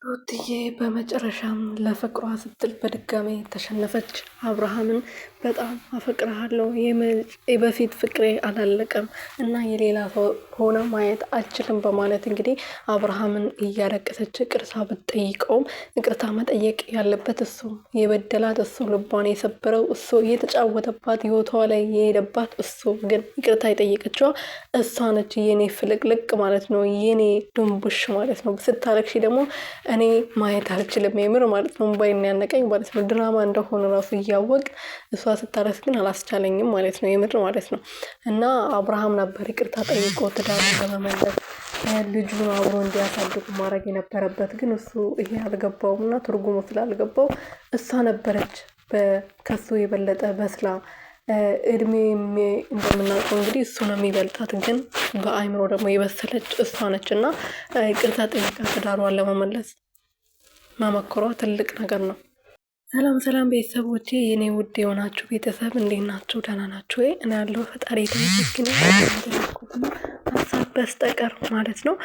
ሩትዬ በመጨረሻም ለፍቅሯ ስትል በድጋሚ ተሸነፈች። አብርሃምን በጣም አፈቅርሃለሁ፣ የበፊት ፍቅሬ አላለቀም እና የሌላ ሰው ሆነ ማየት አልችልም በማለት እንግዲህ አብርሃምን እያለቀሰች ይቅርታ ብትጠይቀውም ይቅርታ መጠየቅ ያለበት እሱ፣ የበደላት እሱ፣ ልቧን የሰበረው እሱ፣ እየተጫወተባት ህይወቷ ላይ የሄደባት እሱ፣ ግን ይቅርታ የጠየቀችው እሷ ነች። የኔ ፍልቅልቅ ማለት ነው፣ የኔ ድንቡሽ ማለት ነው። ስታለቅሺ ደግሞ እኔ ማየት አልችልም የምር ማለት ነው። እምባዬን ያነቀኝ ማለት ነው። ድራማ እንደሆነ ራሱ እያወቅ እሷ ስታለቅስ ግን አላስቻለኝም ማለት ነው፣ የምር ማለት ነው። እና አብርሃም ነበር ይቅርታ ጠይቆ ትዳሩን ለመመለስ ልጁን አብሮ እንዲያሳድጉ ማድረግ የነበረበት፣ ግን እሱ ይሄ አልገባውም እና ትርጉሙ ስላልገባው እሷ ነበረች ከሱ የበለጠ በስላ እድሜ እንደምናውቀው እንግዲህ እሱ ነው የሚበልጣት፣ ግን በአይምሮ ደግሞ የበሰለች እሷ ነች እና ይቅርታ ጠይቃ ትዳሯን ለመመለስ መሞከሯ ትልቅ ነገር ነው። ሰላም ቤተሰቦቼ፣ የኔ ውድ የሆናችሁ ቤተሰብ እንዴት ናችሁ? ደህና ናችሁ ወይ? እኔ ያለው ፈጣሪ የተመሰገነ ሀሳብ በስተቀር ማለት ነው።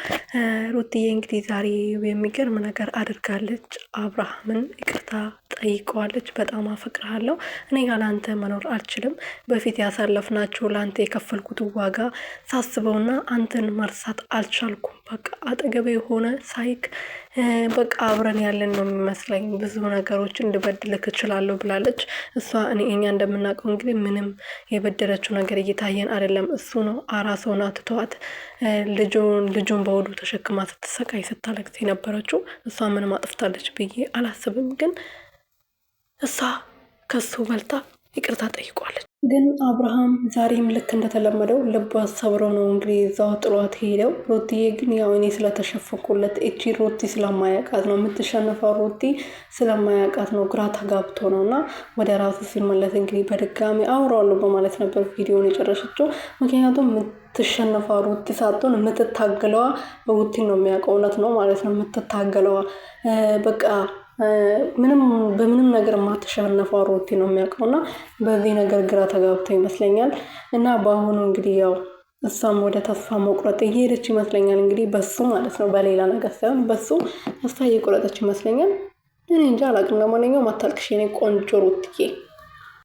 ሩትዬ እንግዲህ ዛሬ የሚገርም ነገር አድርጋለች። አብርሃምን ይቅርታ ጠይቀዋለች። በጣም አፈቅርሃለሁ፣ እኔ ያላንተ መኖር አልችልም። በፊት ያሳለፍናችሁ ለአንተ የከፈልኩት ዋጋ ሳስበውና አንተን መርሳት አልቻልኩም። በቃ አጠገቤ የሆነ ሳይክ በቃ አብረን ያለን ነው የሚመስለኝ። ብዙ ነገሮችን ልበድልክ እችላለሁ ብላለች እሷ። እኛ እንደምናውቀው እንግዲህ ምንም የበደለችው ነገር እየታየን አይደለም። እሱ ነው አራስ ሆና ትተዋት ልጁን በሆዱ ተሸክማ ስትሰቃይ ስታለቅስ የነበረችው። እሷ ምንም አጥፍታለች ብዬ አላስብም፣ ግን እሷ ከሱ በልታ ይቅርታ ጠይቋለች። ግን አብርሃም ዛሬም ልክ እንደተለመደው ልቧ ሰብሮ ነው እንግዲህ እዛው ጥሏት ሄደው። ሩትዬ ግን ያው እኔ ስለተሸፈኩለት እቺ ሩቲ ስለማያውቃት ነው የምትሸነፈው። ሩቲ ስለማያውቃት ነው፣ ግራ ተጋብቶ ነው እና ወደ ራሱ ሲመለስ እንግዲህ በድጋሚ አውራዋለሁ በማለት ነበር ቪዲዮን የጨረሰችው። ምክንያቱም የምትሸነፈው ሩቲ ሳትሆን የምትታገለዋ ሩቲን ነው የሚያውቀው። እውነት ነው ማለት ነው። የምትታገለዋ በቃ በምንም ነገር ማተሸነፈው ሩቲ ነው የሚያውቀው እና በዚህ ነገር ግራ ተጋብቶ ይመስለኛል። እና በአሁኑ እንግዲህ ያው እሷም ወደ ተስፋ መቁረጥ እየሄደች ይመስለኛል። እንግዲህ በሱ ማለት ነው፣ በሌላ ነገር ሳይሆን በሱ ተስፋ እየቆረጠች ይመስለኛል። እኔ እንጃ አላውቅም። ለማንኛውም አታልቅሽ የኔ ቆንጆ ሩትዬ።